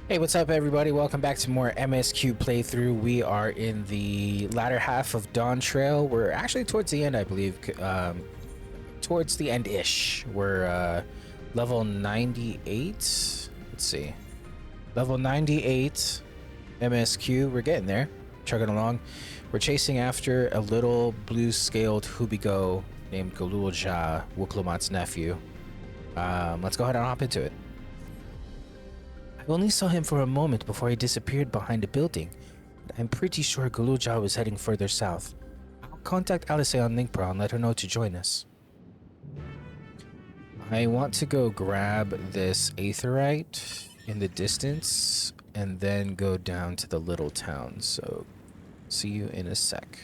Hey, what's up, everybody? Welcome back to more MSQ playthrough. We are in the latter half of Dawntrail. We're actually towards the end, I believe. Towards the end-ish. We're level 98. Let's see. Level 98 MSQ. We're getting there. Chugging along. We're chasing after a little blue-scaled Hubigo named Galulja, Wuklomat's nephew. Let's go ahead and hop into it. I only saw him for a moment before he disappeared behind a building. I'm pretty sure Galulja was heading further south. I'll contact Alice on Linkbra and let her know to join us. I want to go grab this aetherite in the distance and then go down to the little town. So, see you in a sec.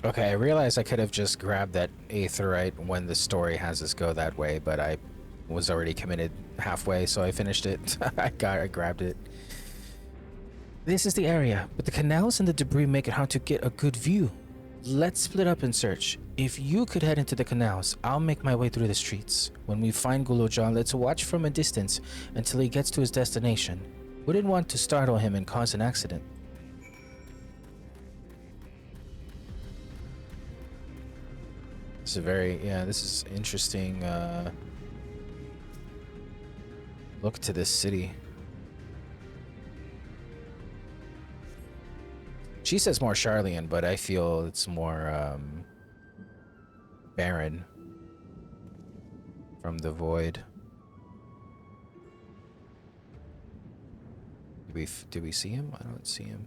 Okay, I realized I could have just grabbed that aetherite when the story has us go that way, but I was already committed halfway, so I finished it. I grabbed it. This is the area, but the canals and the debris make it hard to get a good view. Let's split up and search. If you could head into the canals, I'll make my way through the streets. When we find Galulja, let's watch from a distance until he gets to his destination. Wouldn't want to startle him and cause an accident. This is this is interesting, look to this city. She says more Charlian, but I feel it's more barren from the void. Do we see him? I don't see him.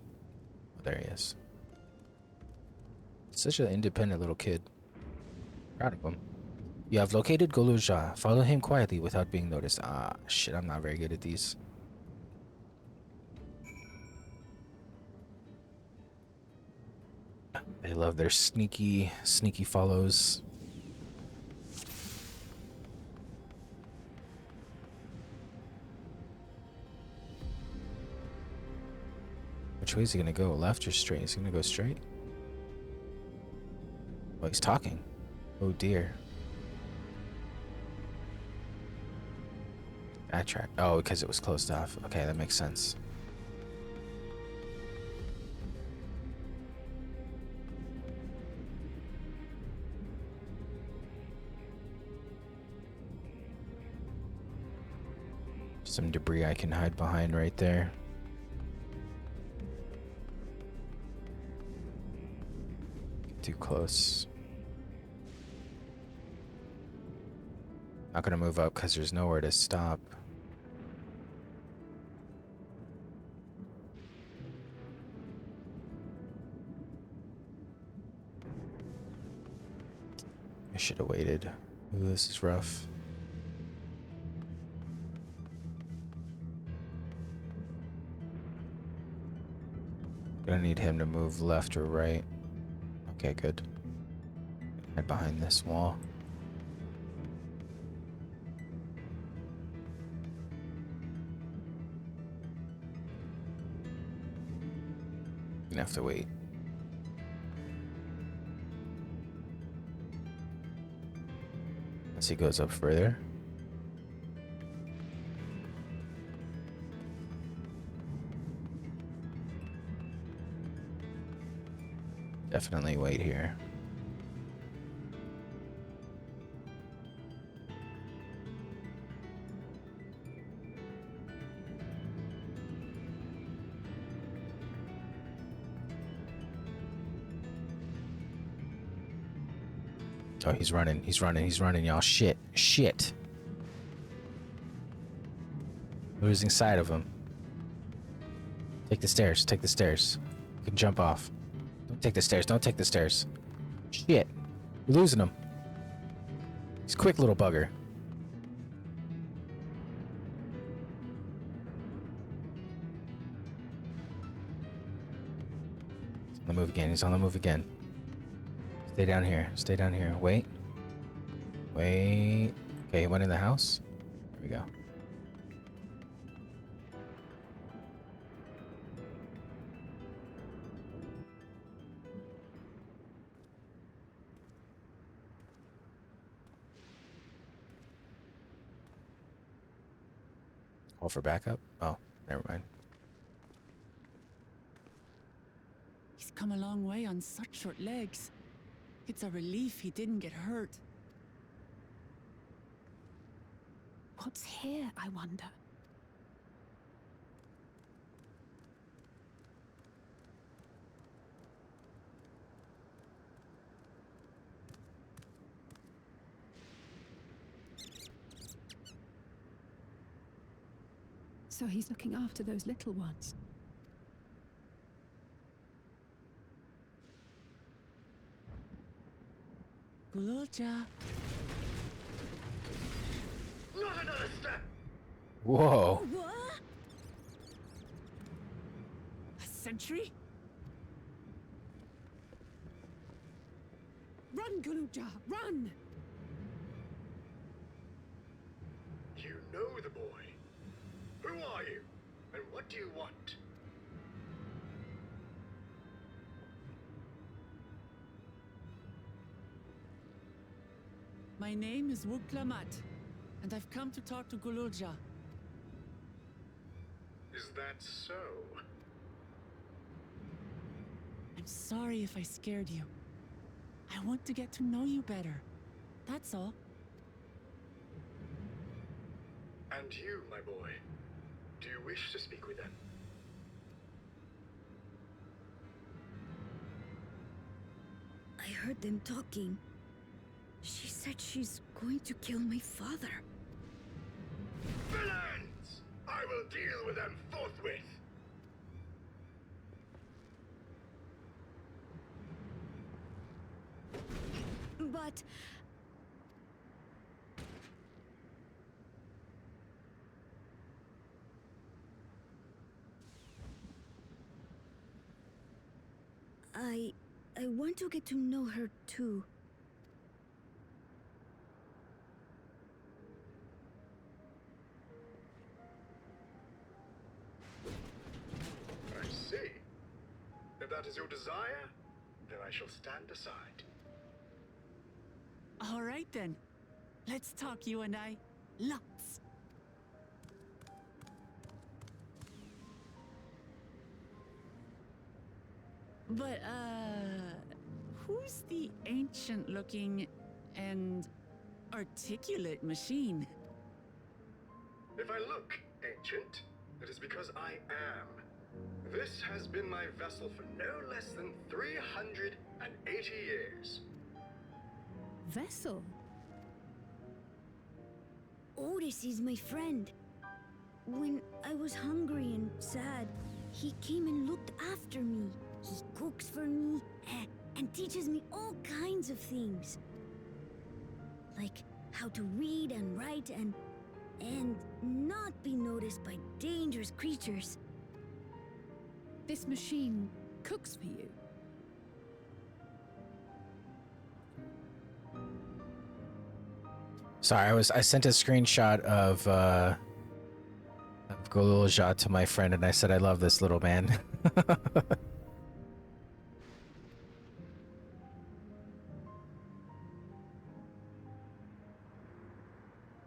Oh, there he is. Such an independent little kid. Proud of him. You have located Galulja. Follow him quietly without being noticed. Ah, shit, I'm not very good at these. They love their sneaky follows. Which way is he gonna go? Left or straight? Is he gonna go straight? Oh, he's talking. Oh dear. Backtrack. Oh, because it was closed off. Okay, that makes sense. Some debris I can hide behind right there. Too close. Not gonna move up because there's nowhere to stop. I should have waited. Ooh, this is rough. Gonna need him to move left or right. Okay, good. Hide behind this wall. Gonna have to wait. As he goes up further. Definitely wait here. Oh, he's running, y'all. Shit. Losing sight of him. Take the stairs. You can jump off. Don't take the stairs. Shit. We're losing him. He's a quick little bugger. He's on the move again. Stay down here. Wait. Okay, he went in the house. There we go. Call for backup? Oh, never mind. come a long way on such short legs. It's a relief he didn't get hurt. What's here, I wonder? So he's looking after those little ones. Gululja. Not another step! Whoa. What? A sentry? Run, Gululja, run! You know the boy. Who are you? And what do you want? My name is Wuklamat, and I've come to talk to Gululja. Is that so? I'm sorry if I scared you. I want to get to know you better. That's all. And you, my boy, do you wish to speak with them? I heard them talking. She said she's going to kill my father. Villains! I will deal with them forthwith! But... I want to get to know her too. I see. If that is your desire, then I shall stand aside. All right then. Let's talk, you and I. Lots. But, who's the ancient-looking and articulate machine? If I look ancient, it is because I am. This has been my vessel for no less than 380 years. Vessel? Otis is my friend. When I was hungry and sad, he came and looked after me. He cooks for me and teaches me all kinds of things. Like how to read and write and not be noticed by dangerous creatures. This machine cooks for you? Sorry, I sent a screenshot of Gululja to my friend, and I said I love this little man.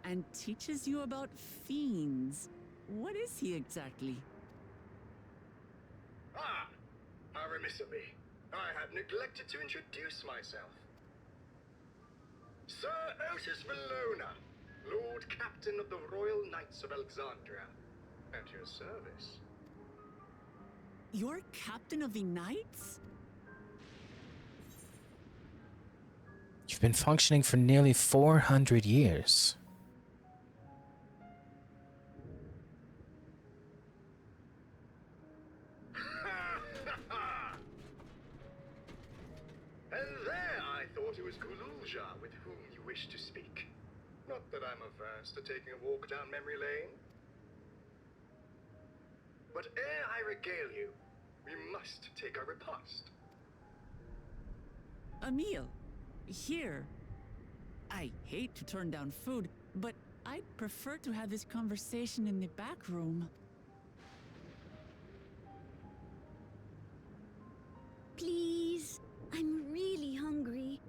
And teaches you about fiends. What is he exactly? Ah! How remiss of me. I have neglected to introduce myself. Sir Otis Valona, Lord Captain of the Royal Knights of Alexandria. At your service. You're captain of the knights? You've been functioning for nearly 400 years. And there I thought it was Gululja with whom you wish to speak. Not that I'm averse to taking a walk down memory lane. But ere I regale you, we must take our repast. A meal. Here. I hate to turn down food, but I'd prefer to have this conversation in the back room. Please, I'm really hungry.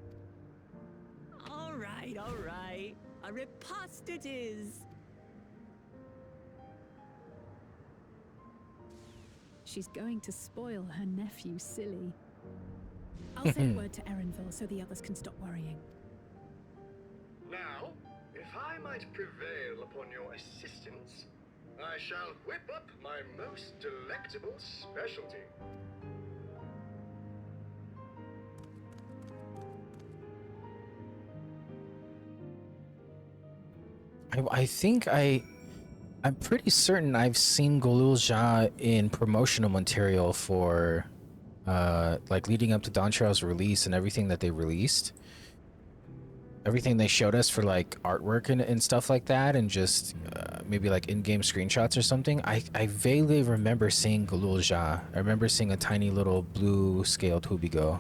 All right, all right. A repast it is. She's going to spoil her nephew silly. I'll say a word to Erenville so the others can stop worrying. Now, if I might prevail upon your assistance, I shall whip up my most delectable specialty. I think I'm pretty certain I've seen Golulja in promotional material for like leading up to Dawntrail's release and everything that they released. Everything they showed us for like artwork and stuff like that, and just maybe like in-game screenshots or something. I vaguely remember seeing Golulja. I remember seeing a tiny little blue scaled Hubigo.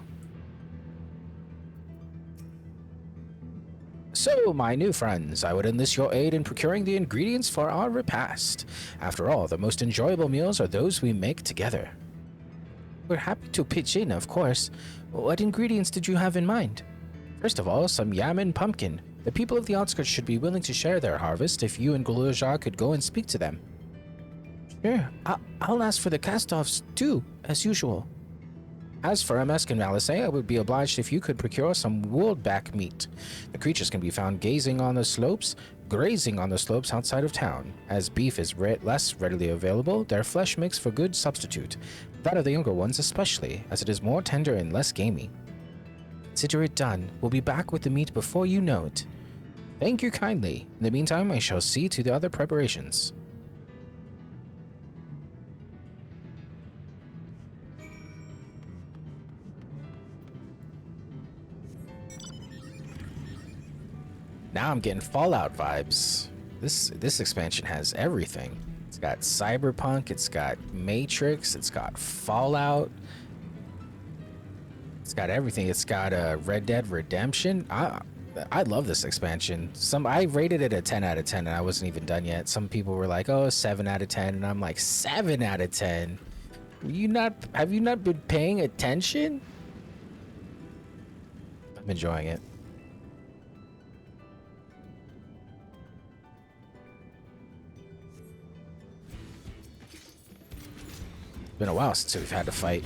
So, my new friends, I would enlist your aid in procuring the ingredients for our repast. After all, the most enjoyable meals are those we make together. We're happy to pitch in, of course. What ingredients did you have in mind? First of all, some yam and pumpkin. The people of the outskirts should be willing to share their harvest if you and Golulja could go and speak to them. Sure, I'll ask for the cast-offs too, as usual. As for MSQ and Alisay, I would be obliged if you could procure some woolback meat. The creatures can be found grazing on the slopes outside of town. As beef is less readily available, their flesh makes for good substitute. That of the younger ones especially, as it is more tender and less gamey. Consider it done. We'll be back with the meat before you know it. Thank you kindly. In the meantime, I shall see to the other preparations. Now I'm getting Fallout vibes. This expansion has everything. It's got Cyberpunk, it's got Matrix, it's got Fallout. It's got everything. It's got Red Dead Redemption. I love this expansion. I rated it a 10 out of 10 and I wasn't even done yet. Some people were like, "Oh, 7 out of 10." And I'm like, 7 out of 10. Have you not been paying attention? I'm enjoying it. Been a while since we've had to fight.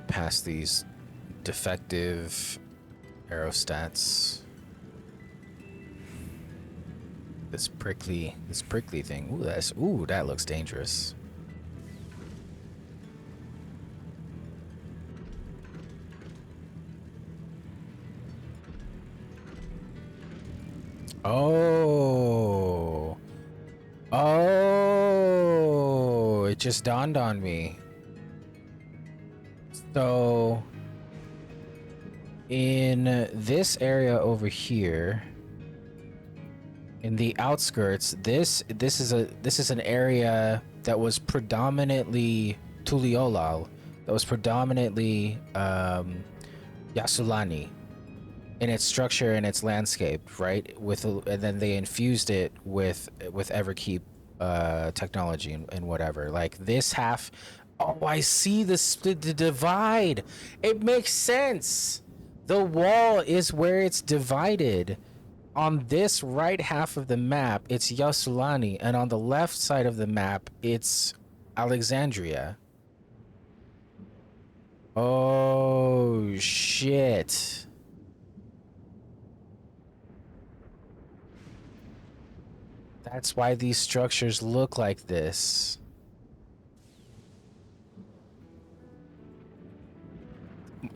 Past these defective aerostats. This prickly thing. That looks dangerous. Oh, it just dawned on me. So, in this area over here, in the outskirts, this is an area that was predominantly Tuliolal, that was predominantly Yasulani in its structure and its landscape, right? And then they infused it with Everkeep technology and whatever. Like this half. Oh, I see the divide. It makes sense. The wall is where it's divided. On this right half of the map, it's Yasulani, and on the left side of the map, it's Alexandria. Oh, shit. That's why these structures look like this.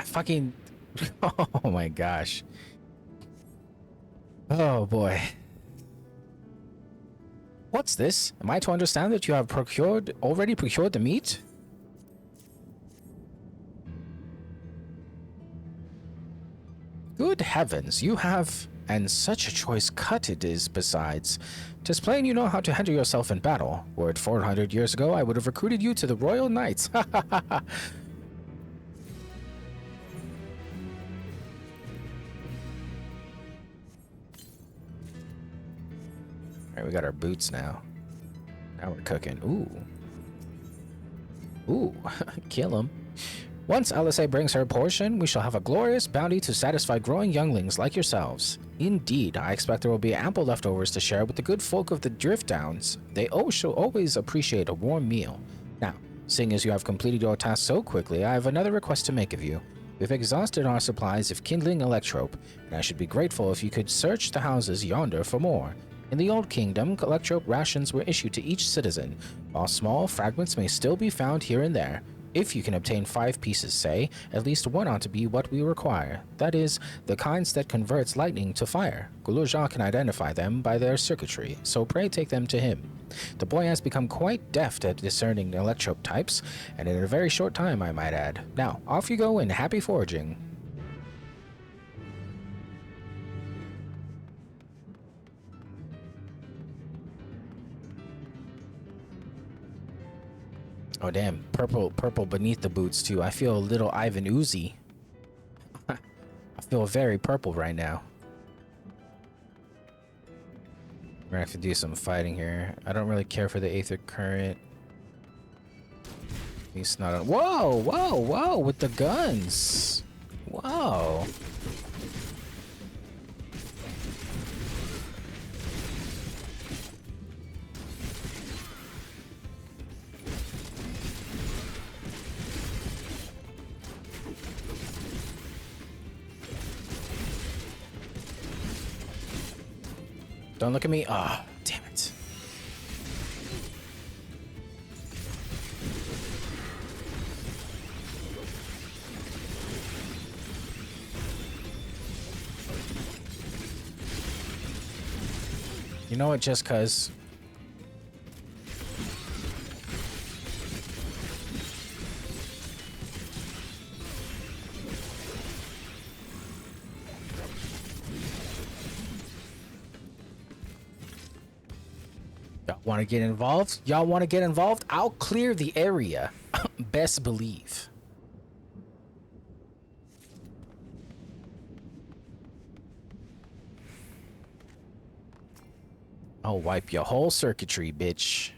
Fucking oh my gosh. Oh boy. What's this? Am I to understand that you have already procured the meat? Good heavens, you have And such a choice cut it is, besides. 'Tis plain you know how to handle yourself in battle. Were it 400 years ago, I would have recruited you to the Royal Knights. Ha ha ha ha. Alright, we got our boots now. Now we're cooking. Ooh, kill him. Once Alisei brings her portion, we shall have a glorious bounty to satisfy growing younglings like yourselves. Indeed, I expect there will be ample leftovers to share with the good folk of the Drift Downs. They shall always appreciate a warm meal. Now, seeing as you have completed your task so quickly, I have another request to make of you. We've exhausted our supplies of kindling electrope, and I should be grateful if you could search the houses yonder for more. In the Old Kingdom, electrope rations were issued to each citizen, while small fragments may still be found here and there. If you can obtain 5 pieces, say, at least one ought to be what we require. That is, the kinds that converts lightning to fire. Guluja can identify them by their circuitry, so pray take them to him. The boy has become quite deft at discerning electrope types, and in a very short time, I might add. Now, off you go and happy foraging. Oh damn, purple beneath the boots too. I feel a little Ivan Uzi. I feel very purple right now. We're gonna have to do some fighting here. I don't really care for the Aether Current. At least not on— Whoa, with the guns. Whoa. Don't look at me. Ah, oh, damn it. You know what, just cuz. Want to get involved? Y'all want to get involved? I'll clear the area. Best believe. I'll wipe your whole circuitry, bitch.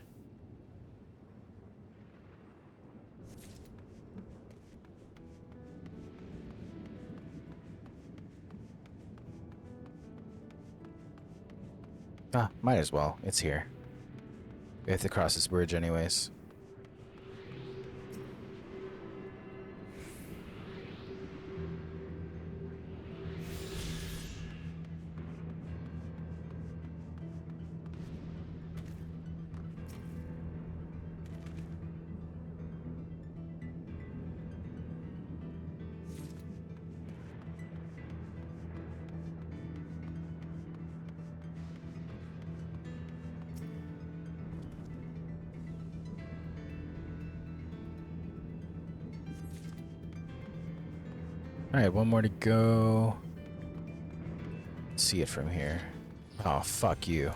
Ah, might as well. It's here. We have to cross this bridge anyways. Alright, one more to go. Let's see it from here. Oh, fuck you.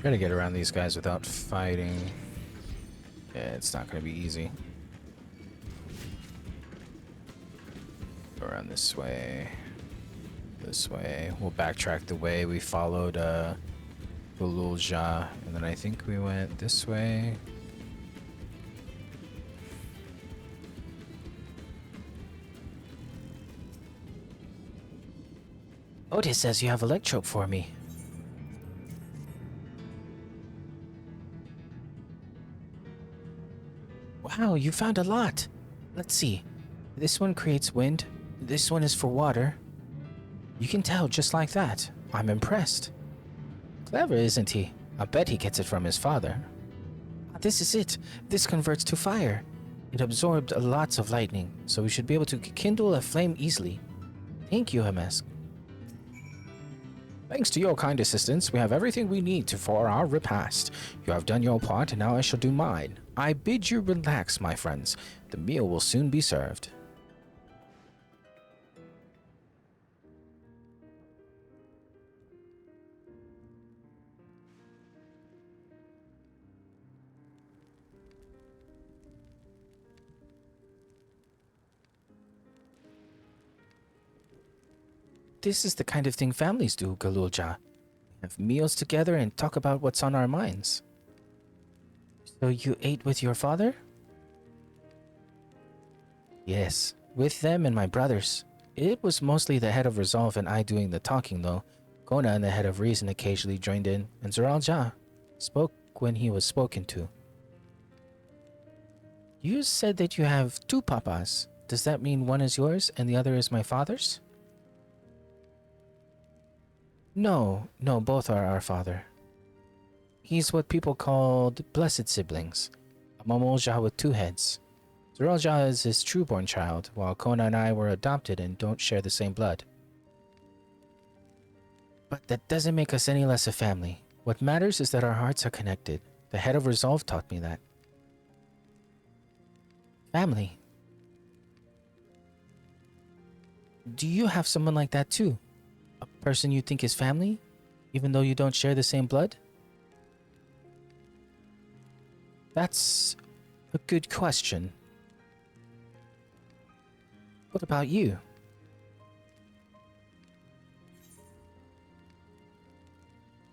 Try to get around these guys without fighting. Yeah, it's not going to be easy. Go around this way. This way. We'll backtrack the way we followed Gululja, and then I think we went this way. Otis says you have electrope for me. Wow, you found a lot. Let's see. This one creates wind. This one is for water. You can tell just like that. I'm impressed. Clever, isn't he? I bet he gets it from his father. This is it. This converts to fire. It absorbed lots of lightning, so we should be able to kindle a flame easily. Thank you, MSQ. Thanks to your kind assistance, we have everything we need for our repast. You have done your part, and now I shall do mine. I bid you relax, my friends. The meal will soon be served. This is the kind of thing families do, Galulja. Have meals together and talk about what's on our minds. So you ate with your father? Yes, with them and my brothers. It was mostly the head of Resolve and I doing the talking, though. Kona and the head of Reason occasionally joined in, and Zeralja spoke when he was spoken to. You said that you have two papas. Does that mean one is yours and the other is my father's? No, both are our father. He's what people called blessed siblings, a Momolja with two heads. Zeralja is his true-born child, while Kona and I were adopted and don't share the same blood. But that doesn't make us any less a family. What matters is that our hearts are connected. The head of Resolve taught me that. Family. Do you have someone like that too? A person you think is family, even though you don't share the same blood? That's a good question. What about you?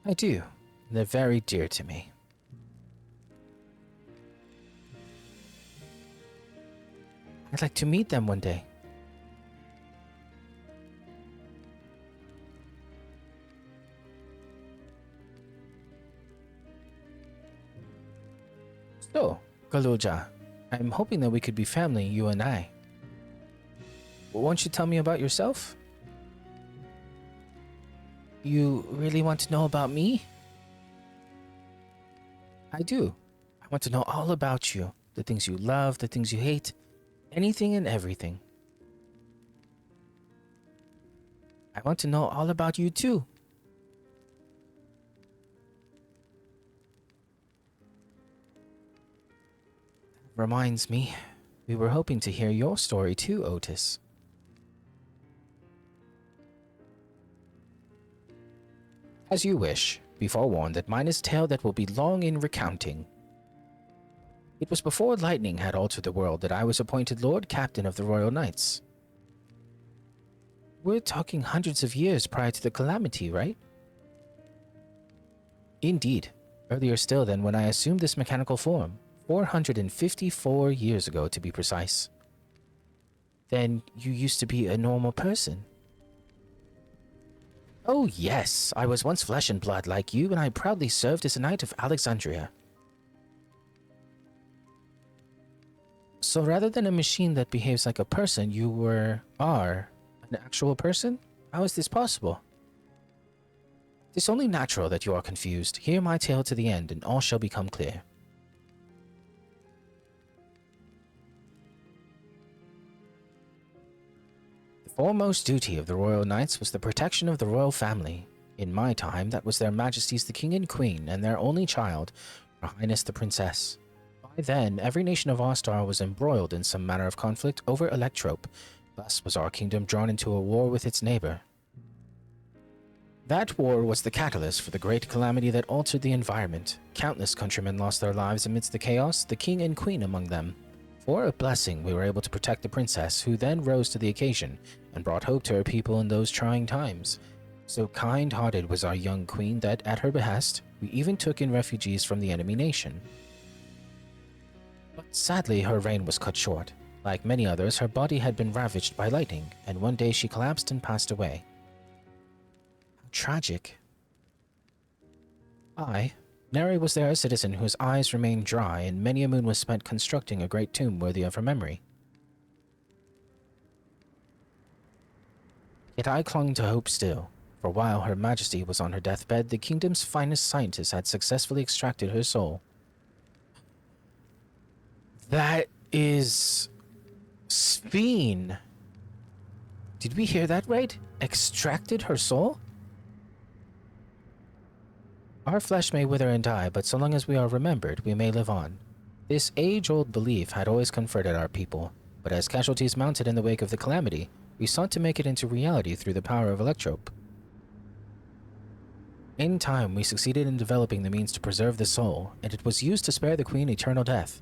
I do. They're very dear to me. I'd like to meet them one day. So, Galulja, I'm hoping that we could be family, you and I. Won't you tell me about yourself? You really want to know about me? I do. I want to know all about you. The things you love, the things you hate. Anything and everything. I want to know all about you too. Reminds me, we were hoping to hear your story too, Otis. As you wish. Be forewarned that mine is tale that will be long in recounting. It was before lightning had altered the world that I was appointed Lord Captain of the Royal Knights. We're talking hundreds of years prior to the calamity, right? Indeed. Earlier still than when I assumed this mechanical form. 454 years ago, to be precise. Then you used to be a normal person. Oh yes, I was once flesh and blood like you, and I proudly served as a knight of Alexandria. So rather than a machine that behaves like a person, you are an actual person? How is this possible? It's only natural that you are confused. Hear my tale to the end, and all shall become clear. The foremost duty of the Royal Knights was the protection of the royal family. In my time, that was their Majesties the King and Queen, and their only child, Her Highness the Princess. By then, every nation of Ostar was embroiled in some manner of conflict over Electrope. Thus was our kingdom drawn into a war with its neighbor. That war was the catalyst for the great calamity that altered the environment. Countless countrymen lost their lives amidst the chaos, the king and queen among them. For a blessing, we were able to protect the princess, who then rose to the occasion and brought hope to her people in those trying times. So kind-hearted was our young queen that, at her behest, we even took in refugees from the enemy nation. But sadly, her reign was cut short. Like many others, her body had been ravaged by lightning, and one day she collapsed and passed away. Tragic. Neri was there a citizen whose eyes remained dry, and many a moon was spent constructing a great tomb worthy of her memory. Yet I clung to hope still, for while Her Majesty was on her deathbed, the kingdom's finest scientists had successfully extracted her soul. That is... Sphene! Did we hear that right? Extracted her soul? Our flesh may wither and die, but so long as we are remembered, we may live on. This age-old belief had always comforted our people, but as casualties mounted in the wake of the calamity, we sought to make it into reality through the power of Electrope. In time, we succeeded in developing the means to preserve the soul, and it was used to spare the Queen eternal death.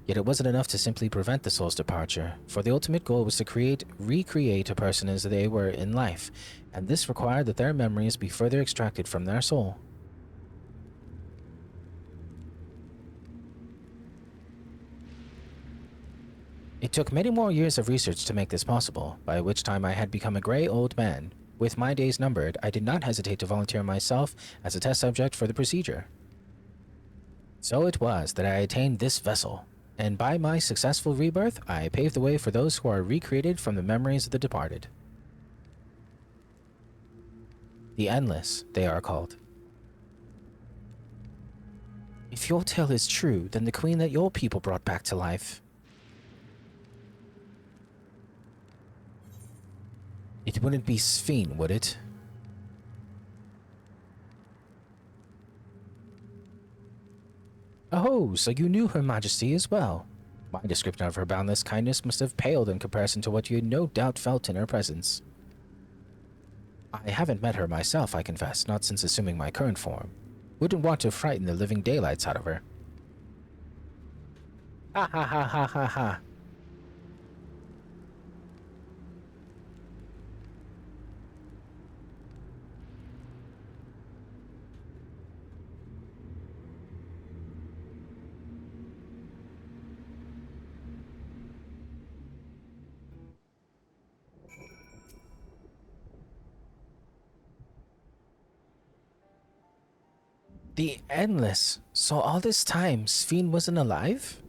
Yet it wasn't enough to simply prevent the soul's departure, for the ultimate goal was to recreate a person as they were in life, and this required that their memories be further extracted from their soul. It took many more years of research to make this possible, by which time I had become a gray old man. With my days numbered, I did not hesitate to volunteer myself as a test subject for the procedure. So it was that I attained this vessel, and by my successful rebirth, I paved the way for those who are recreated from the memories of the departed. The Endless, they are called. If your tale is true, then the queen that your people brought back to life... It wouldn't be Sphene, would it? Oh, so you knew Her Majesty as well. My description of her boundless kindness must have paled in comparison to what you no doubt felt in her presence. I haven't met her myself, I confess, not since assuming my current form. Wouldn't want to frighten the living daylights out of her. Ha ha ha ha ha ha. The Endless. So all this time, Sphene wasn't alive?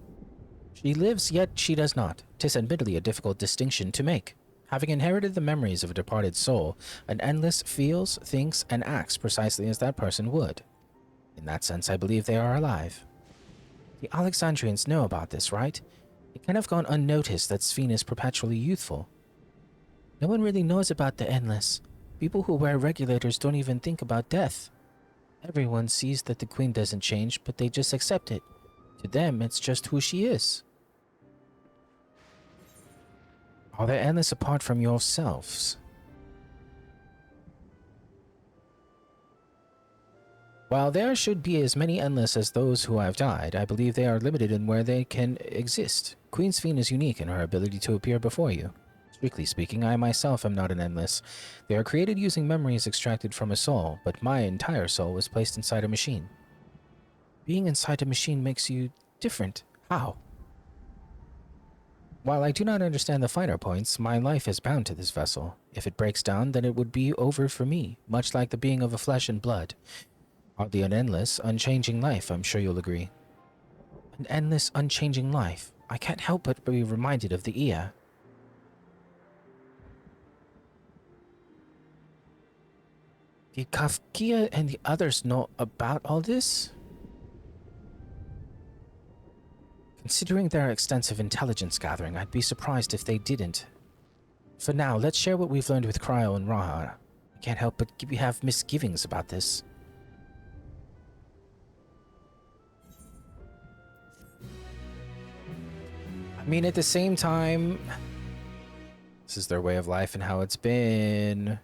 She lives, yet she does not. 'Tis admittedly a difficult distinction to make. Having inherited the memories of a departed soul, an Endless feels, thinks, and acts precisely as that person would. In that sense, I believe they are alive. The Alexandrians know about this, right? It can't have gone unnoticed that Sphene is perpetually youthful. No one really knows about the Endless. People who wear regulators don't even think about death. Everyone sees that the queen doesn't change, but they just accept it. To them, it's just who she is. Are there Endless apart from yourselves? While there should be as many Endless as those who have died, I believe they are limited in where they can exist. Queen Sphene is unique in her ability to appear before you. Strictly speaking, I myself am not an Endless. They are created using memories extracted from a soul, but my entire soul was placed inside a machine. Being inside a machine makes you different. How? While I do not understand the finer points, my life is bound to this vessel. If it breaks down, then it would be over for me, much like the being of a flesh and blood. Hardly an endless, unchanging life, I'm sure you'll agree. An endless, unchanging life. I can't help but be reminded of the Ea. Did Kafkia and the others know about all this? Considering their extensive intelligence gathering, I'd be surprised if they didn't. For now, let's share what we've learned with Cryo and Raha. I can't help but have misgivings about this. I mean, at the same time, this is their way of life and how it's been.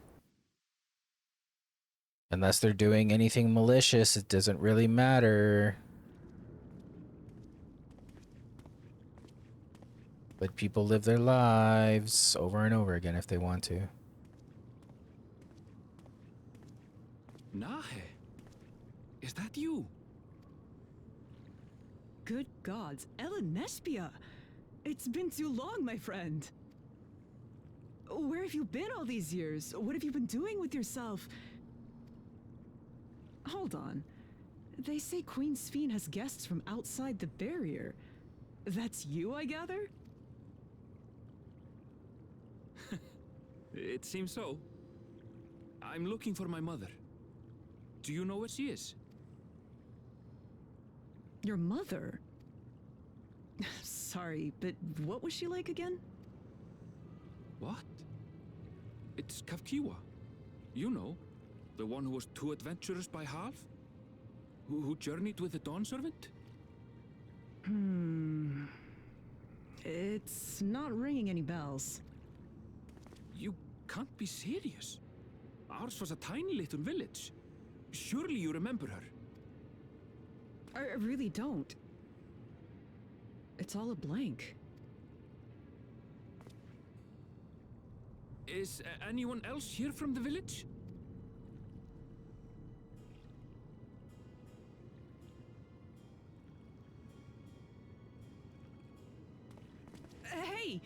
Unless they're doing anything malicious, it doesn't really matter. Let people live their lives over and over again if they want to. Nahe, is that you? Good gods, Ellen Nespia! It's been too long, my friend. Where have you been all these years? What have you been doing with yourself? Hold on. They say Queen Sphene has guests from outside the barrier. That's you, I gather? It seems so. I'm looking for my mother. Do you know where she is? Your mother? Sorry, but what was she like again? What? It's Kafkiwa. You know, the one who was too adventurous by half? Who journeyed with the Dawn Servant? It's not ringing any bells. You can't be serious. Ours was a tiny little village. Surely you remember her. I really don't. It's all a blank. Is anyone else here from the village? Hey!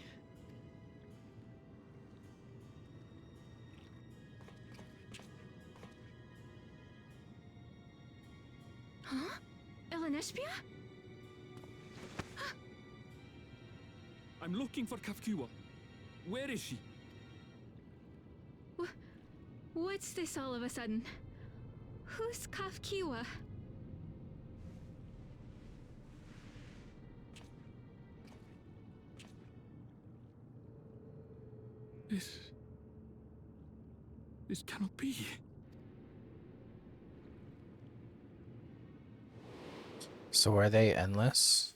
Huh? Elenespia? I'm looking for Kafkiwa. Where is she? What's this all of a sudden? Who's Kafkiwa? This cannot be. So are they endless?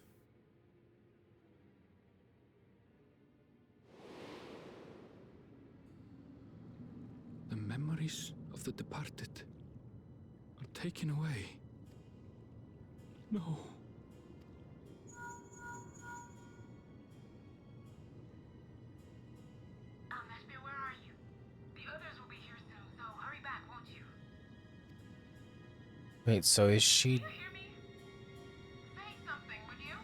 The memories of the departed are taken away. No. MSQ, where are you? The others will be here soon, so hurry back, won't you? Wait, so is she... You hear me? Say something, would you?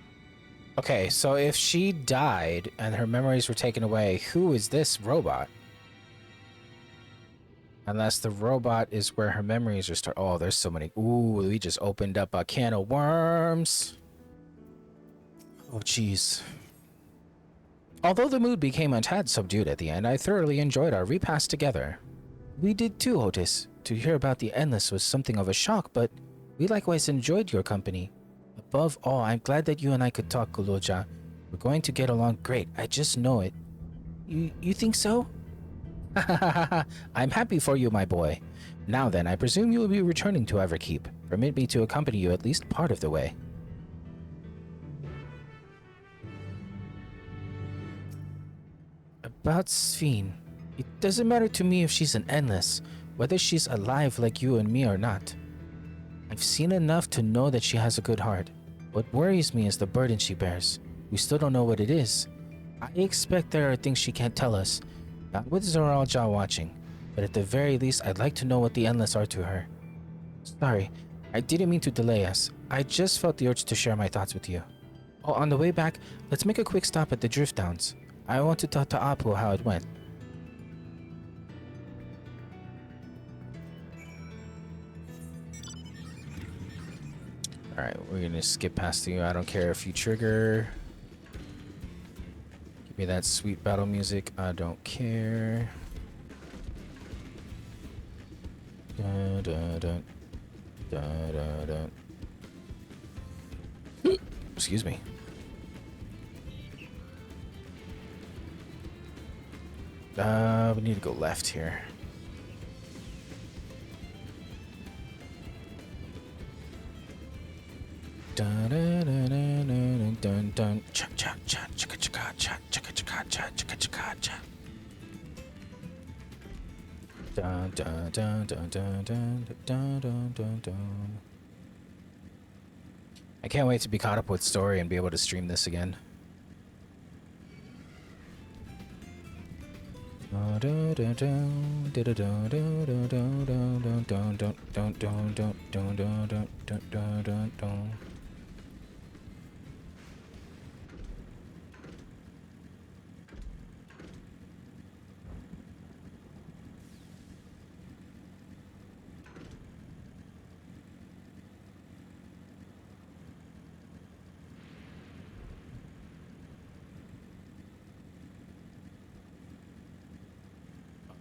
Okay, so if she died and her memories were taken away, who is this robot? Unless the robot is where her memories are stored. Oh, there's so many. Ooh, we just opened up a can of worms. Oh, jeez. Although the mood became a tad subdued at the end, I thoroughly enjoyed our repast together. We did too, Otis. To hear about the Endless was something of a shock, but we likewise enjoyed your company. Above all, I'm glad that you and I could talk, Kuloja. We're going to get along great. I just know it. You think so? I'm happy for you, my boy. Now then, I presume you will be returning to Everkeep. Permit me to accompany you at least part of the way. About Sphene. It doesn't matter to me if she's an Endless, whether she's alive like you and me or not. I've seen enough to know that she has a good heart. What worries me is the burden she bears. We still don't know what it is. I expect there are things she can't tell us, not with Zoralja watching, but at the very least I'd like to know what the Endless are to her. Sorry, I didn't mean to delay us. I just felt the urge to share my thoughts with you. Oh, on the way back, let's make a quick stop at the Drift Downs. I want to talk to Apu how it went. Alright, we're gonna skip past you. I don't care if you trigger. Give me that sweet battle music. I don't care. Dun, dun, dun. Dun, dun, dun. Excuse me. We need to go left here. Dun dun dun dun dun dun dun. Cha cha cha chaka chaka cha chaka chaka cha chaka chaka cha. Dun dun dun dun dun dun dun dun dun dun. I can't wait to be caught up with story and be able to stream this again. Dun dun dun dun dun dun dun dun dun dun dun dun dun dun dun dun dun dun dun dun.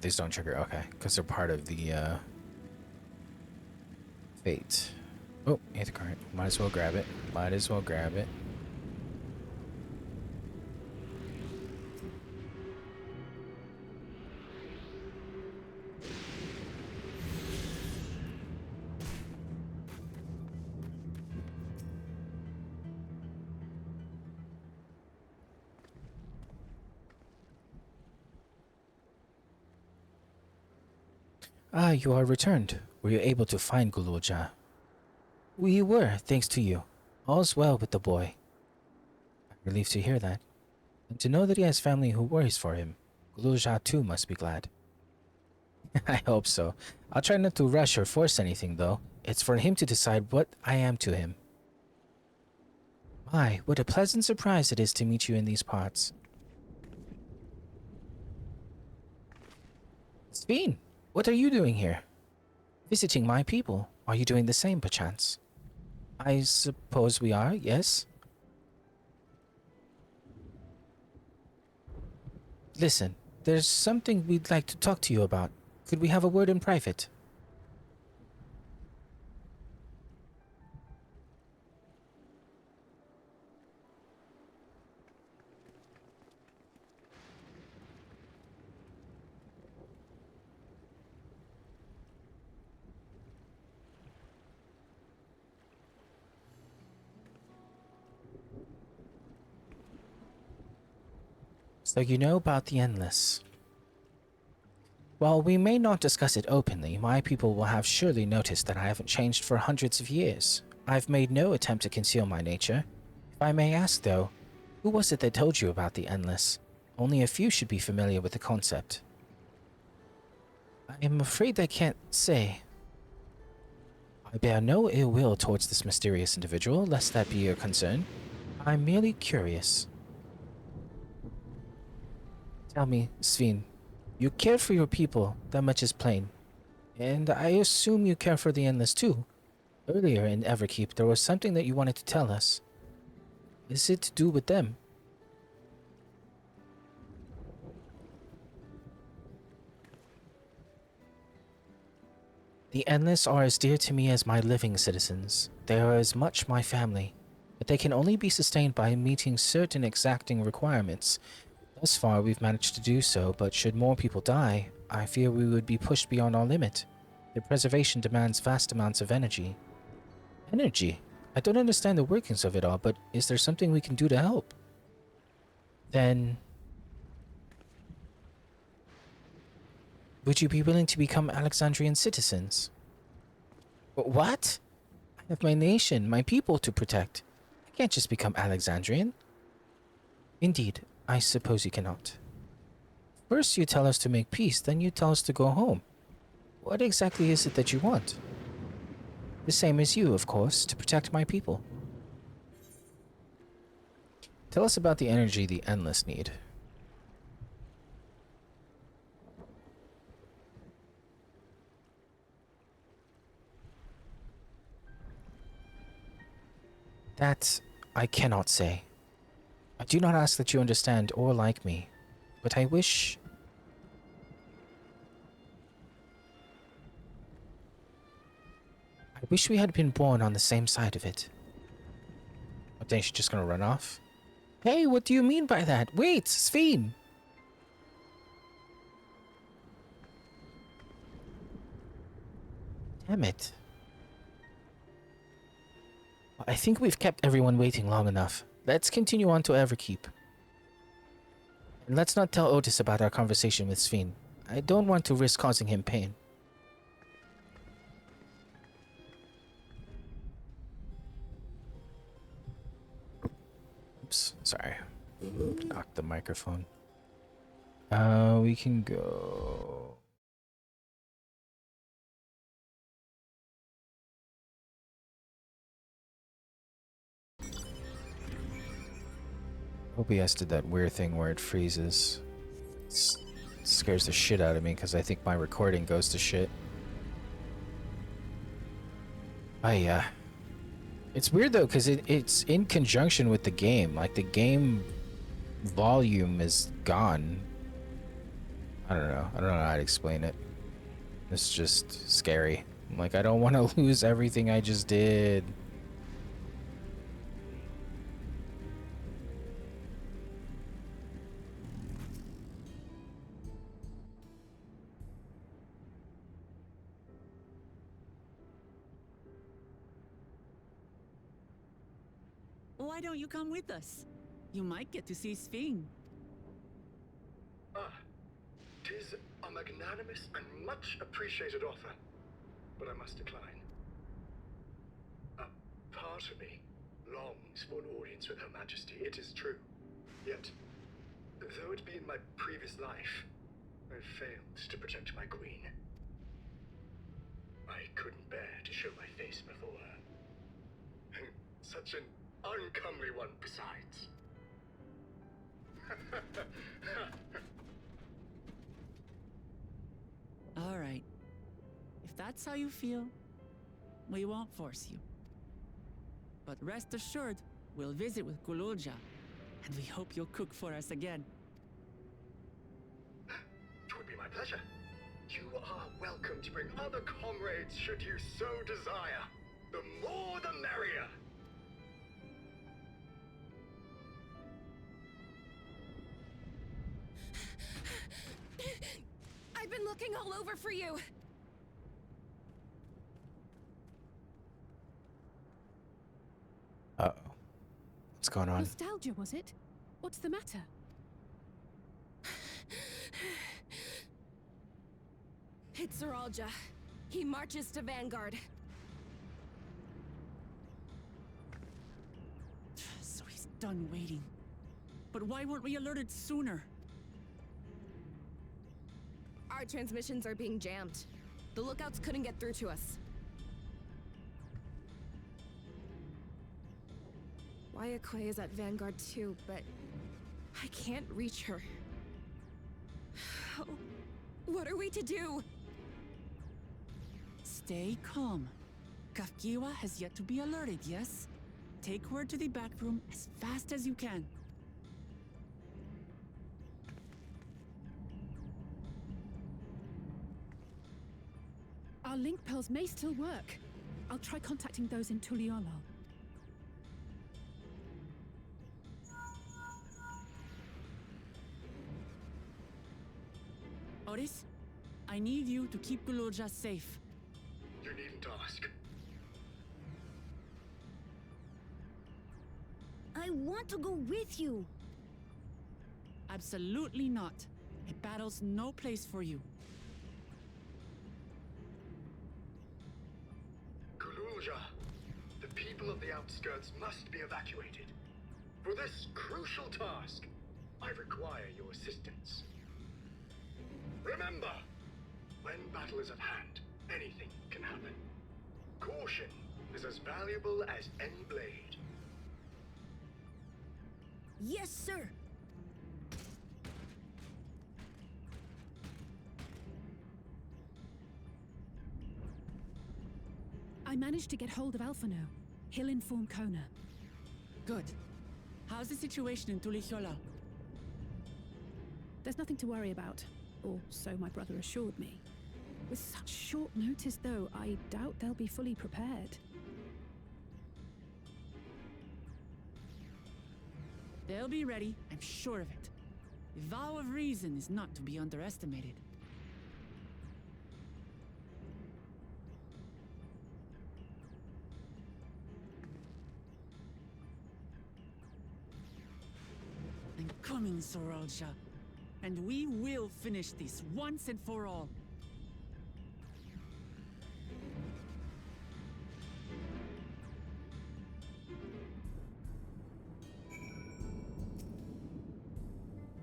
These don't trigger. Okay, because they're part of the fate. Oh, hit card. Might as well grab it. Might as well grab it. Ah, you are returned. Were you able to find Guluja? We were, thanks to you. All's well with the boy. I'm relieved to hear that. And to know that he has family who worries for him. Guluja too must be glad. I hope so. I'll try not to rush or force anything, though. It's for him to decide what I am to him. My, what a pleasant surprise it is to meet you in these parts. Sveen, what are you doing here? Visiting my people. Are you doing the same, perchance? I suppose we are, yes. Listen, there's something we'd like to talk to you about. Could we have a word in private? So you know about the Endless. While we may not discuss it openly, my people will have surely noticed that I haven't changed for hundreds of years. I've made no attempt to conceal my nature. If I may ask, though, who was it that told you about the Endless? Only a few should be familiar with the concept. I am afraid I can't say. I bear no ill will towards this mysterious individual, lest that be your concern. I'm merely curious. Tell me, Sveen, you care for your people, that much is plain. And I assume you care for the Endless too. Earlier in Everkeep, there was something that you wanted to tell us. Is it to do with them? The Endless are as dear to me as my living citizens. They are as much my family, but they can only be sustained by meeting certain exacting requirements. Thus far, we've managed to do so, but should more people die, I fear we would be pushed beyond our limit. Their preservation demands vast amounts of energy. Energy? I don't understand the workings of it all, but is there something we can do to help? Then... would you be willing to become Alexandrian citizens? What? I have my nation, my people to protect. I can't just become Alexandrian. Indeed, I suppose you cannot. First you tell us to make peace, then you tell us to go home. What exactly is it that you want? The same as you, of course, to protect my people. Tell us about the energy the Endless need. That I cannot say. I do not ask that you understand or like me, but I wish... I wish we had been born on the same side of it. I think she's just gonna run off. Hey, what do you mean by that? Wait, Sveen! Damn it. I think we've kept everyone waiting long enough. Let's continue on to Everkeep. And let's not tell Otis about our conversation with Sveen. I don't want to risk causing him pain. Oops, sorry. Knocked the microphone. We can go... OBS did that weird thing where it freezes. It scares the shit out of me because I think my recording goes to shit. It's weird though because it's in conjunction with the game. Like the game volume is gone. I don't know. I don't know how to explain it. It's just scary. I'm like, I don't want to lose everything I just did. Why don't you come with us? You might get to see Sphene. Ah, 'tis a magnanimous and much appreciated offer, but I must decline. A part of me longs for an audience with Her Majesty, it is true. Yet, though it be in my previous life, I failed to protect my queen. I couldn't bear to show my face before her. Such an uncomely one besides. All right. If that's how you feel, we won't force you. But rest assured, we'll visit with Kululja, and we hope you'll cook for us again. It would be my pleasure. You are welcome to bring other comrades should you so desire. The more the merrier. I've been looking all over for you. Uh-oh. What's going on? Nostalgia, was it? What's the matter? It's Zeralja. He marches to Vanguard. So he's done waiting. But why weren't we alerted sooner? Our transmissions are being jammed. The lookouts couldn't get through to us. Wayakwe is at Vanguard too, but I can't reach her. What are we to do? Stay calm. Kafkiwa has yet to be alerted, yes? Take word to the back room as fast as you can. Our link pearls may still work. I'll try contacting those in Tuliolol. Oris, I need you to keep Kululja safe. You needn't ask. I want to go with you. Absolutely not. A battle's no place for you. Kululja, the people of the outskirts must be evacuated. For this crucial task, I require your assistance. Remember, when battle is at hand, anything can happen. Caution is as valuable as any blade. Yes, sir. I managed to get hold of Alphano. He'll inform Kona. Good. How's the situation in Tulichola? There's nothing to worry about. Or so my brother assured me. With such short notice, though, I doubt they'll be fully prepared. They'll be ready, I'm sure of it. The vow of reason is not to be underestimated. I'm coming, Zeralja. And we will finish this once and for all.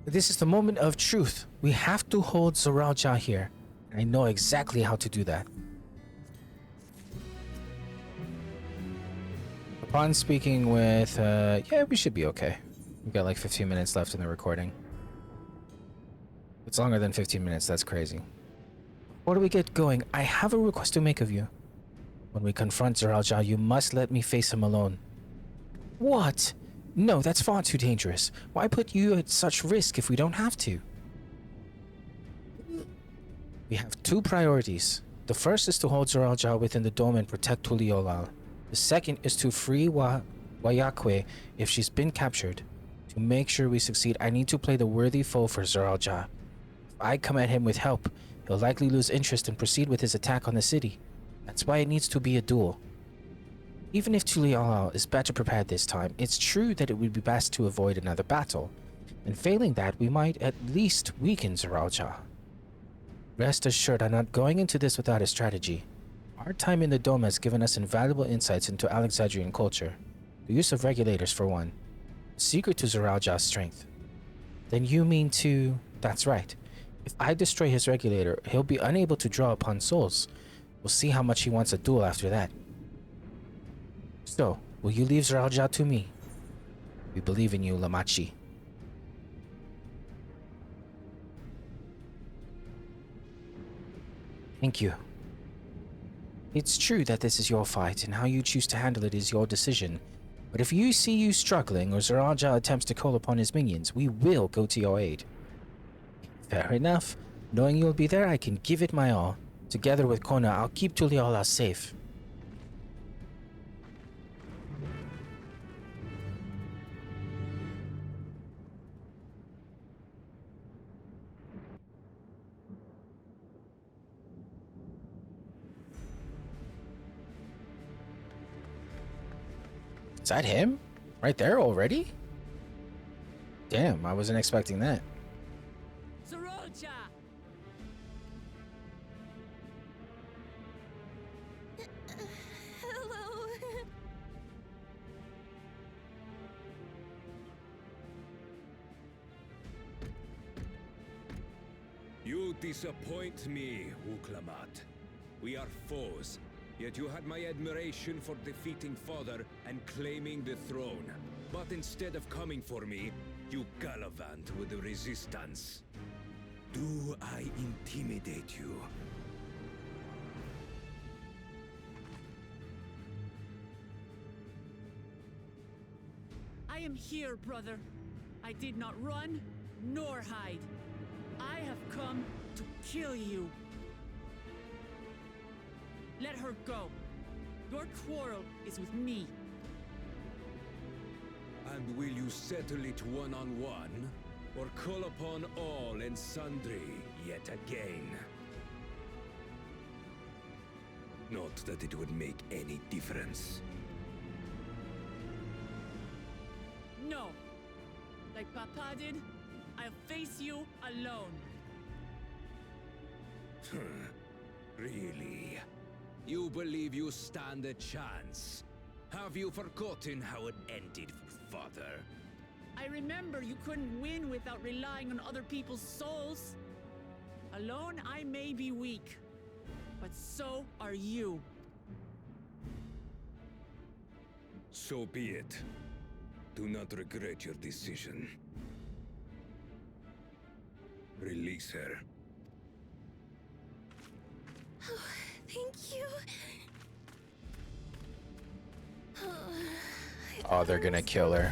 This is the moment of truth. We have to hold Zeralja here. I know exactly how to do that. Upon speaking with, yeah, we should be okay. We've got like 15 minutes left in the recording. It's longer than 15 minutes, that's crazy. Before we get going, I have a request to make of you. When we confront Zeralja, you must let me face him alone. What? No, that's far too dangerous. Why put you at such risk if we don't have to? We have two priorities. The first is to hold Zoralja within the dome and protect Tuliolal. The second is to free Wayakwe if she's been captured. To make sure we succeed, I need to play the worthy foe for Zoralja. If I come at him with help, he'll likely lose interest and proceed with his attack on the city. That's why it needs to be a duel. Even if Tuliolal is better prepared this time, it's true that it would be best to avoid another battle. And failing that, we might at least weaken Zoralja. Rest assured, I'm not going into this without a strategy. Our time in the dome has given us invaluable insights into Alexandrian culture. The use of regulators, for one. The secret to Zoralja's strength. Then you mean to... That's right. If I destroy his regulator, he'll be unable to draw upon souls. We'll see how much he wants a duel after that. So, will you leave Zoralja to me? We believe in you, Lamachi. Thank you. It's true that this is your fight, and how you choose to handle it is your decision. But if you see you struggling, or Zoralja attempts to call upon his minions, we will go to your aid. Fair enough. Knowing you'll be there, I can give it my all. Together with Kona, I'll keep Tuliolal safe. Is that him? Right there already? Damn, I wasn't expecting that. Zoralja! Hello. You disappoint me, Uklamat. We are foes, yet you had my admiration for defeating Father and claiming the throne. But instead of coming for me, you gallivant with the resistance. Do I intimidate you? I am here, brother. I did not run, nor hide. I have come to kill you. Let her go. Your quarrel is with me. And will you settle it one-on-one, or call upon all and sundry yet again? Not that it would make any difference. No. Like Papa did, I'll face you alone. Really? You believe you stand a chance? Have you forgotten how it ended for Father? I remember you couldn't win without relying on other people's souls. Alone, I may be weak, but so are you. So be it. Do not regret your decision. Release her. Oh, thank you. Oh, they're gonna kill her.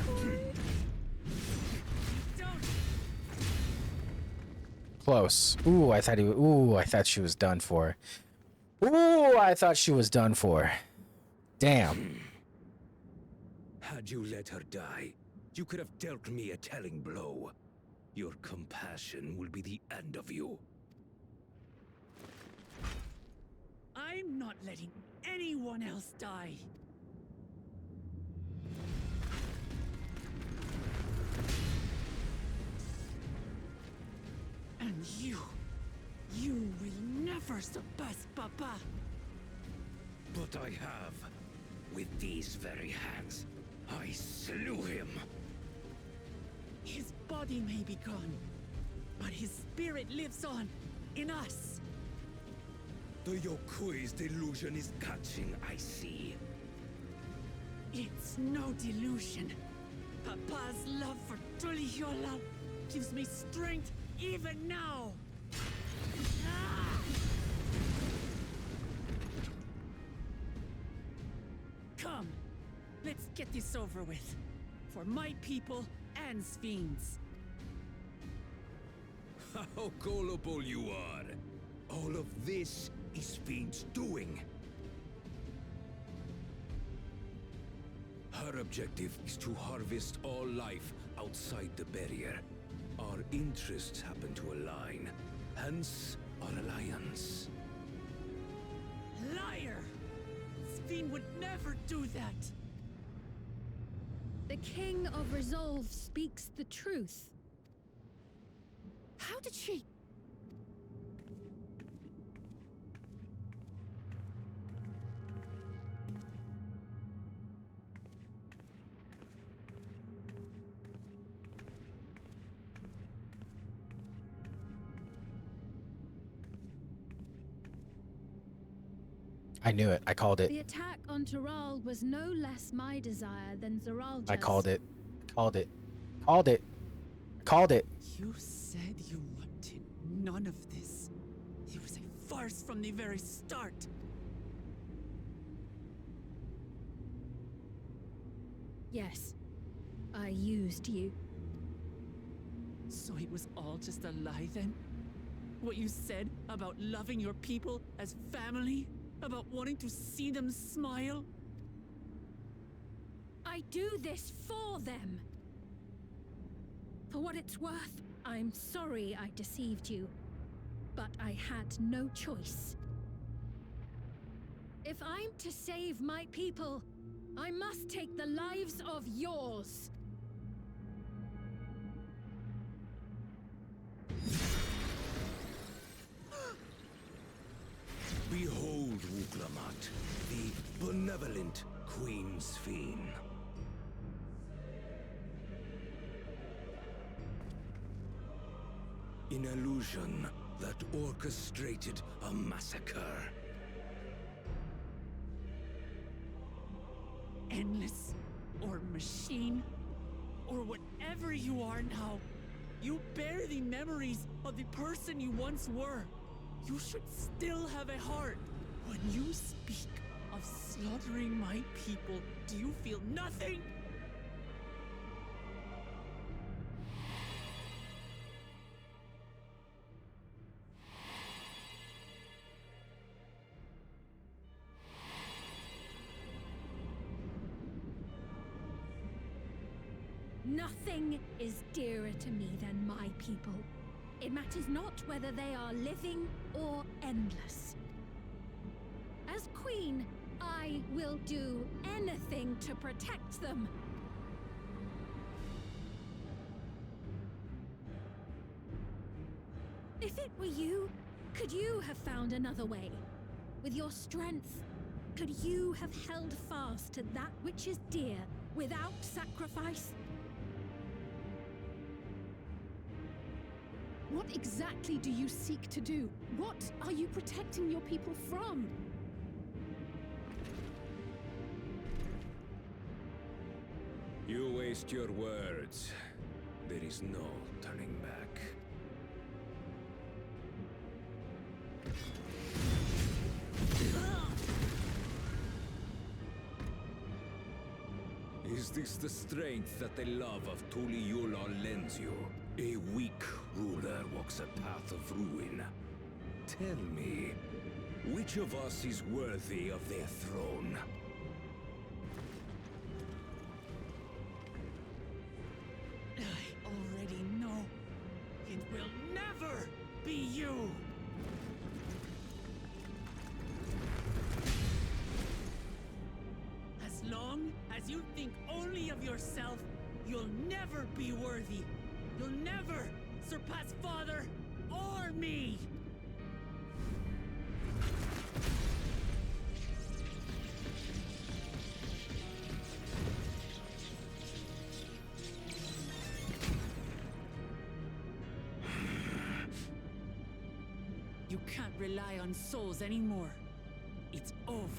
Close. Ooh, I thought she was done for. Ooh, I thought she was done for. Damn. Had you let her die, you could have dealt me a telling blow. Your compassion will be the end of you. I'm not letting anyone else die. And you will never surpass Papa. But I have. With these very hands, I slew him. His body may be gone, but his spirit lives on in us. The Yokui's delusion is catching, I see. It's no delusion. Papa's love for Tuliyola gives me strength even now. Ah! Come, let's get this over with. For my people and Sphines. How gullible you are. All of this is Fiend's doing. Her objective is to harvest all life outside the barrier. Our interests happen to align, hence our alliance. Liar! Sphene would never do that! The King of Resolve speaks the truth. How did she... I knew it. I called it. The attack on Taral was no less my desire than Zeralja's. I called it. Called it. Called it. Called it. You said you wanted none of this. It was a farce from the very start. Yes, I used you. So it was all just a lie then? What you said about loving your people as family? About wanting to see them smile? I do this for them. For what it's worth, I'm sorry I deceived you. But I had no choice. If I'm to save my people, I must take the lives of yours. Behold, Wuglamat, the benevolent Queen Sphene. An illusion that orchestrated a massacre. Endless, or machine, or whatever you are now, you bear the memories of the person you once were. You should still have a heart. When you speak of slaughtering my people, do you feel nothing? Nothing is dearer to me than my people. It matters not whether they are living or endless. As queen, I will do anything to protect them. If it were you, could you have found another way? With your strength, could you have held fast to that which is dear without sacrifice? What exactly do you seek to do? What are you protecting your people from? You waste your words. There is no turning back. Is this the strength that the love of Tuliyola lends you? A weak ruler walks a path of ruin. Tell me, which of us is worthy of their throne? I already know. It will never be you! As long as you think only of yourself, you'll never be worthy. You'll never surpass Father or me! You can't rely on souls anymore. It's over.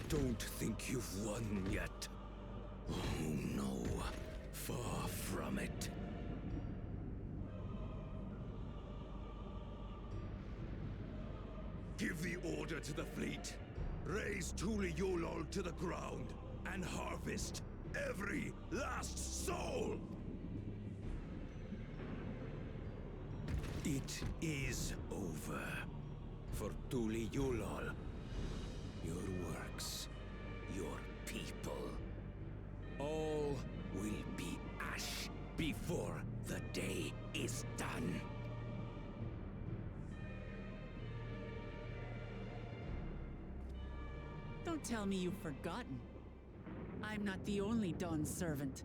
Don't think you've won yet. Oh no, far from it. Give the order to the fleet. Raise Tuliyola to the ground and harvest every last soul! It is over. For Tuli Yulol, your works, your people, all will be ash before the day is done. Don't tell me you've forgotten. I'm not the only Dawn's servant.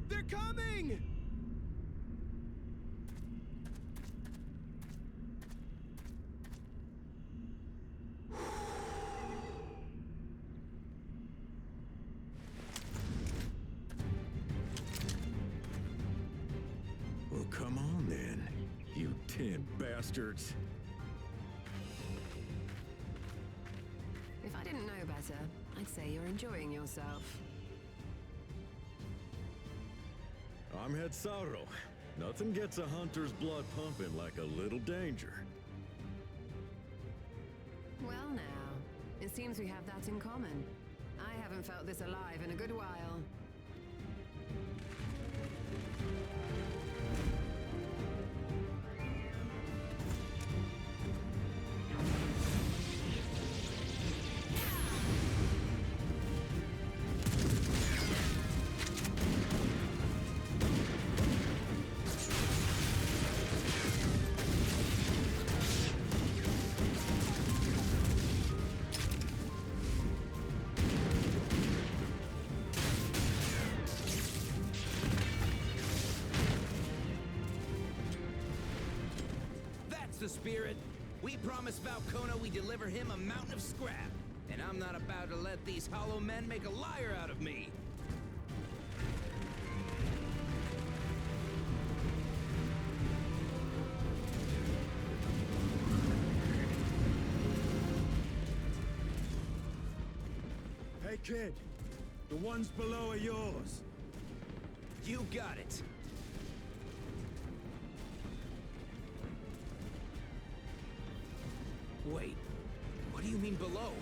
They're coming! Well, come on then, you 10 bastards. If I didn't know better, I'd say you're enjoying yourself. I'm Head Sorrow. Nothing gets a hunter's blood pumping like a little danger. Well now, it seems we have that in common. I haven't felt this alive in a good while. The spirit. We promised Valkona we deliver him a mountain of scrap, and I'm not about to let these hollow men make a liar out of me. Hey kid, the ones below are yours. You got it. Wait, what do you mean below?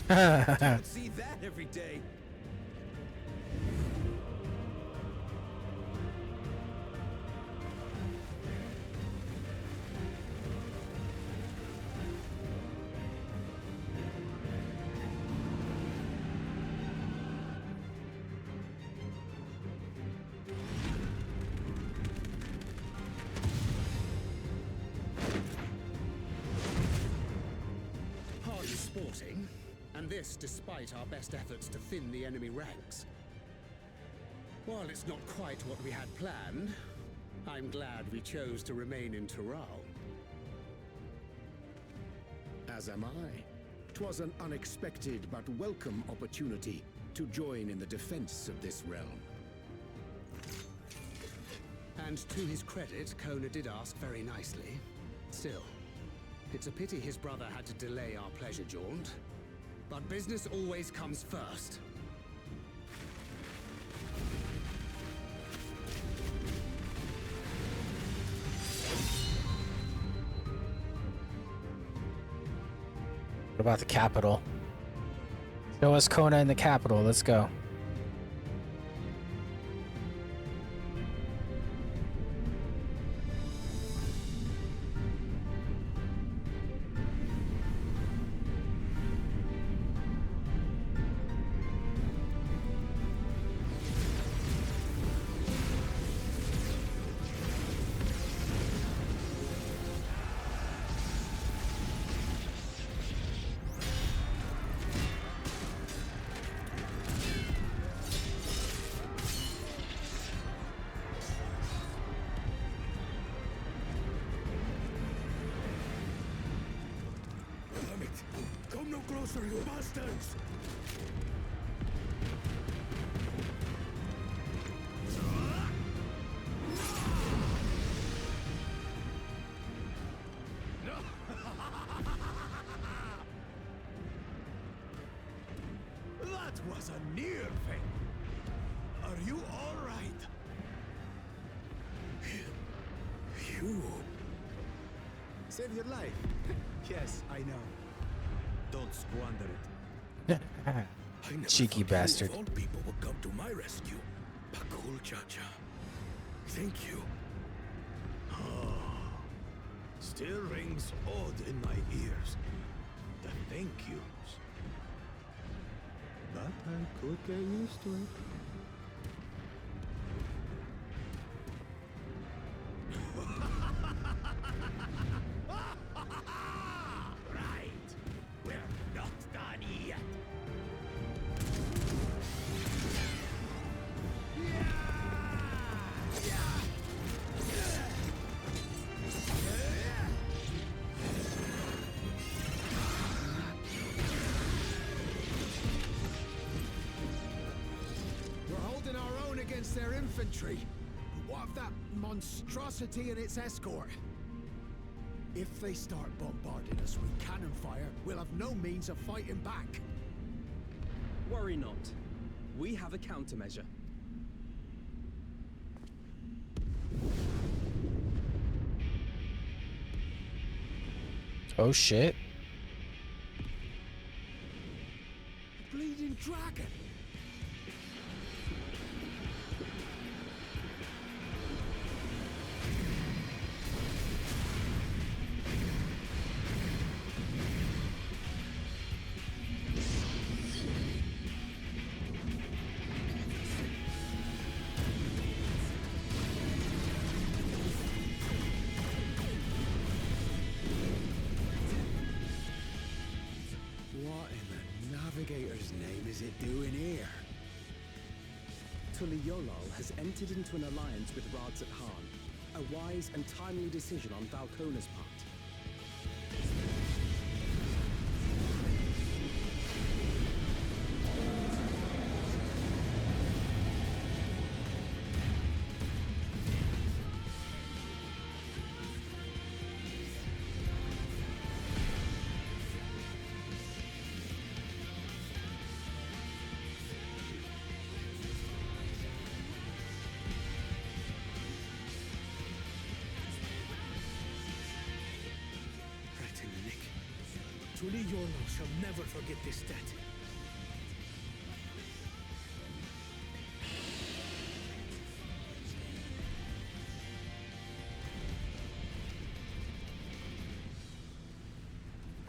Don't see that every day. Sporting, and this despite our best efforts to thin the enemy ranks. While it's not quite what we had planned, I'm glad we chose to remain in Taral. As am I. 'Twas an unexpected but welcome opportunity to join in the defense of this realm. And to his credit, Kona did ask very nicely. Still, it's a pity his brother had to delay our pleasure jaunt. But business always comes first. What about the capital? Show us Kona in the capital. Let's go. closer, you bastards! That was a near thing. Are you all right? You... Save your life. Yes, I know. Don't squander it. I never Cheeky thought bastard. You of all people would come to my rescue. Pakul Chacha. Thank you. Still rings odd in my ears. The thank yous. But I could get used to it. Right. We're not done yet. We're holding our own against their infantry. What of that monstrosity and its escort? If they start bombarding us with cannon fire, we'll have no means of fighting back. Worry not. We have a countermeasure. Oh shit. Bleeding dragon! What in the navigator's name is it doing here? Tuliolol has entered into an alliance with Radzat Khan. A wise and timely decision on Valkona's part. Tuliolol shall never forget this debt.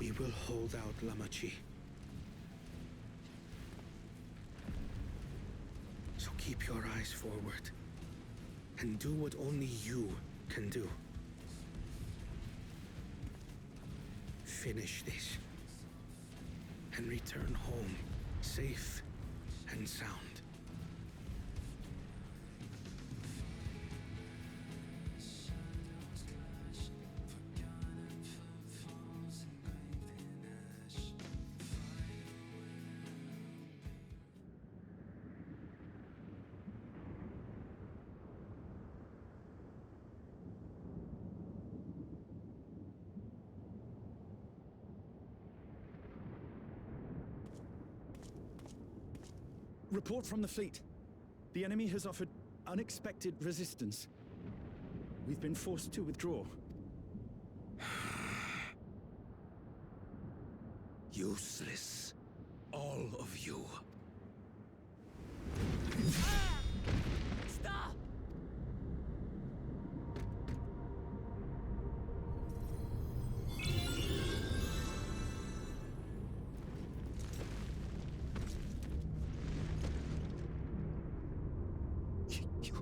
We will hold out, Lamachi. So keep your eyes forward and do what only you can do. Finish this and return home safe and sound. Report from the fleet. The enemy has offered unexpected resistance. We've been forced to withdraw. Useless. All of you. Stop!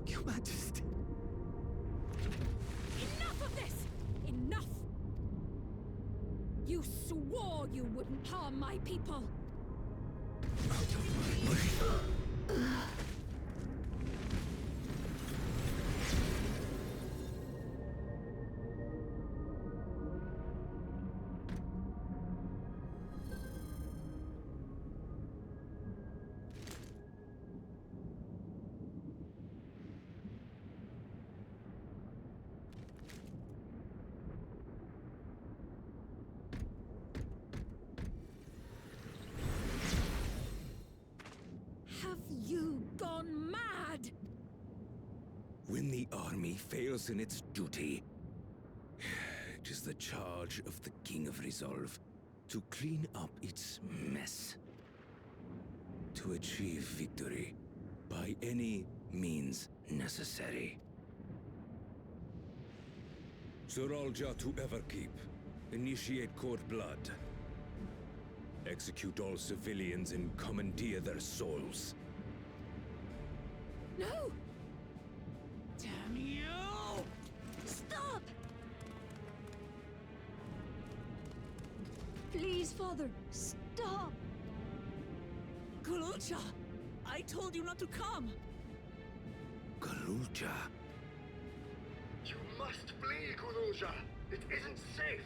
Your Majesty. Enough of this! Enough! You swore you wouldn't harm my people! When the army fails in its duty, it is the charge of the King of Resolve to clean up its mess. To achieve victory by any means necessary. Zeralja to Everkeep. Initiate court blood. Execute all civilians and commandeer their souls. No! Damn you! Stop! Please, Father, stop! Kululcha! I told you not to come! Kululcha? You must flee, Kululja! It isn't safe!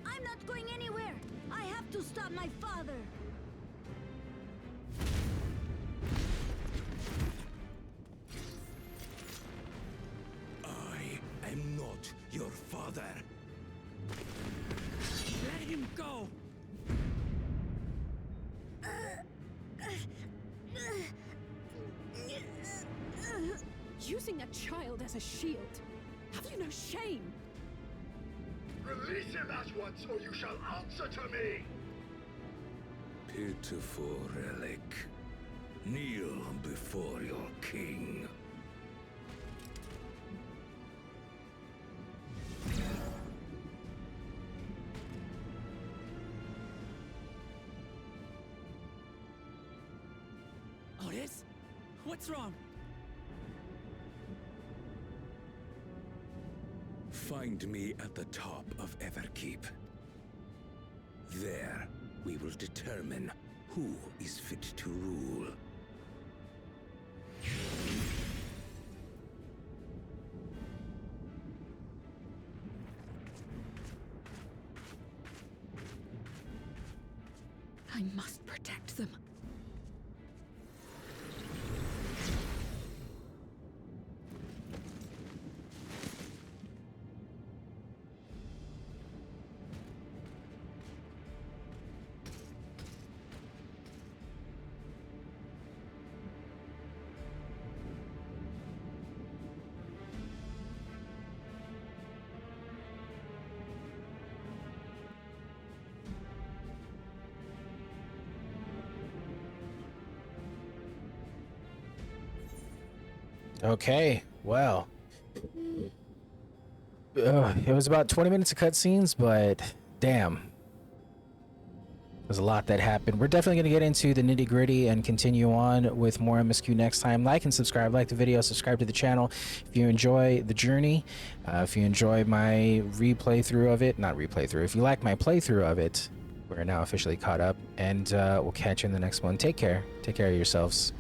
I'm not going anywhere! I have to stop my father! I am not your father. Let him go! Using a child as a shield. Have you no shame? Release him at once, or you shall answer to me! Pitiful relic. Kneel before your king. Otis? What's wrong? Find me at the top of Everkeep. There, we will determine who is fit to rule. I must protect them. Okay, well. It was about 20 minutes of cutscenes, but damn. There's a lot that happened. We're definitely going to get into the nitty gritty and continue on with more MSQ next time. Like and subscribe. Like the video, subscribe to the channel. If you enjoy the journey, if you enjoy my replay through of it, not replay through, if you like my playthrough of it, we're now officially caught up, and we'll catch you in the next one. Take care. Take care of yourselves.